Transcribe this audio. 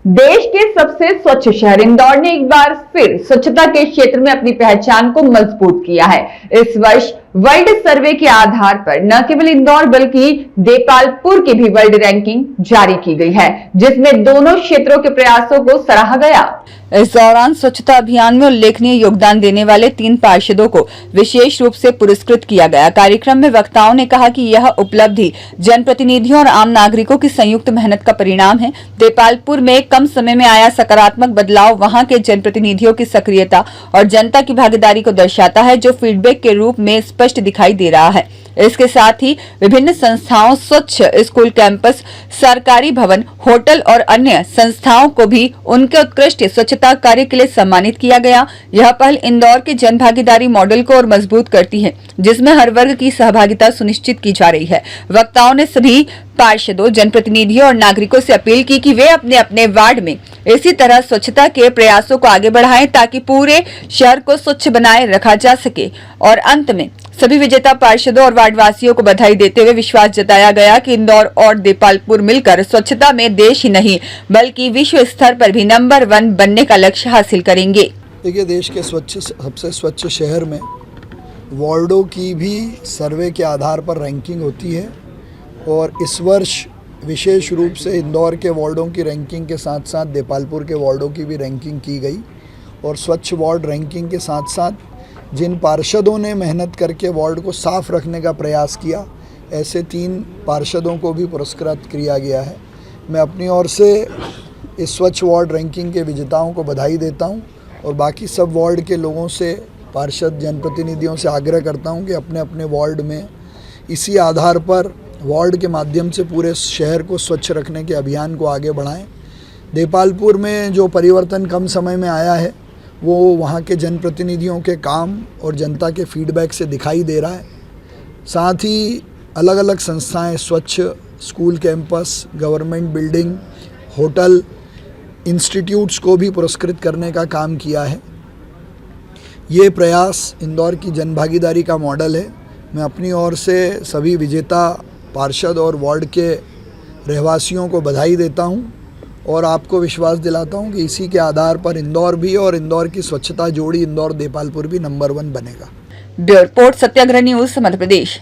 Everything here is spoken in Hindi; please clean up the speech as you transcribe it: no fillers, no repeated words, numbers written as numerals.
देश के सबसे स्वच्छ शहर इंदौर ने एक बार फिर स्वच्छता के क्षेत्र में अपनी पहचान को मजबूत किया है। इस वर्ष वर्ल्ड सर्वे के आधार पर न केवल इंदौर बल्कि देपालपुर की भी वर्ल्ड रैंकिंग जारी की गई है, जिसमें दोनों क्षेत्रों के प्रयासों को सराहा गया। इस दौरान स्वच्छता अभियान में उल्लेखनीय योगदान देने वाले 3 पार्षदों को विशेष रूप से पुरस्कृत किया गया। कार्यक्रम में वक्ताओं ने कहा कि यह उपलब्धि जनप्रतिनिधियों और आम नागरिकों की संयुक्त मेहनत का परिणाम है। देपालपुर में कम समय में आया सकारात्मक बदलाव वहां के जनप्रतिनिधियों की सक्रियता और जनता की भागीदारी को दर्शाता है, जो फीडबैक के रूप में स्पष्ट दिखाई दे रहा है। इसके साथ ही विभिन्न संस्थाओं, स्वच्छ स्कूल कैंपस, सरकारी भवन, होटल और अन्य संस्थाओं को भी उनके उत्कृष्ट स्वच्छता कार्य के लिए सम्मानित किया गया। यह पहल इंदौर के जन भागीदारी मॉडल को और मजबूत करती है, जिसमें हर वर्ग की सहभागिता सुनिश्चित की जा रही है। वक्ताओं ने सभी पार्षदों, जनप्रतिनिधियों और नागरिकों से अपील की कि वे अपने अपने वार्ड में इसी तरह स्वच्छता के प्रयासों को आगे बढ़ाएं, ताकि पूरे शहर को स्वच्छ बनाए रखा जा सके। और अंत में सभी विजेता पार्षदों और वार्डवासियों को बधाई देते हुए विश्वास जताया गया कि इंदौर और देपालपुर मिलकर स्वच्छता में देश ही नहीं बल्कि विश्व स्तर पर भी नंबर 1 बनने का लक्ष्य हासिल करेंगे। देखिए, देश के सबसे स्वच्छ शहर में वार्डों की भी सर्वे के आधार पर रैंकिंग होती है, और इस वर्ष विशेष रूप से इंदौर के वार्डों की रैंकिंग के साथ साथ देपालपुर के वार्डों की भी रैंकिंग की गई। और स्वच्छ वार्ड रैंकिंग के साथ साथ जिन पार्षदों ने मेहनत करके वार्ड को साफ रखने का प्रयास किया, ऐसे 3 पार्षदों को भी पुरस्कृत किया गया है। मैं अपनी ओर से इस स्वच्छ वार्ड रैंकिंग के विजेताओं को बधाई देता हूं, और बाकी सब वार्ड के लोगों से, पार्षद जनप्रतिनिधियों से आग्रह करता हूं कि अपने अपने वार्ड में इसी आधार पर वार्ड के माध्यम से पूरे शहर को स्वच्छ रखने के अभियान को आगे बढ़ाएं। देपालपुर में जो परिवर्तन कम समय में आया है, वो वहाँ के जनप्रतिनिधियों के काम और जनता के फीडबैक से दिखाई दे रहा है। साथ ही अलग अलग संस्थाएं, स्वच्छ school campus, government building, hotel, institutes को भी पुरस्कृत करने का काम किया है। ये प्रयास इंदौर की जनभागीदारी का मॉडल है। मैं अपनी ओर से सभी विजेता पार्षद और वार्ड के रहवासियों को बधाई देता हूं, और आपको विश्वास दिलाता हूं कि इसी के आधार पर इंदौर भी और इंदौर की स्वच्छता जोड़ी इंदौर देपालपुर भी नंबर 1 बनेगा। ब्यूरो रिपोर्ट, सत्याग्रह न्यूज़, मध्य प्रदेश।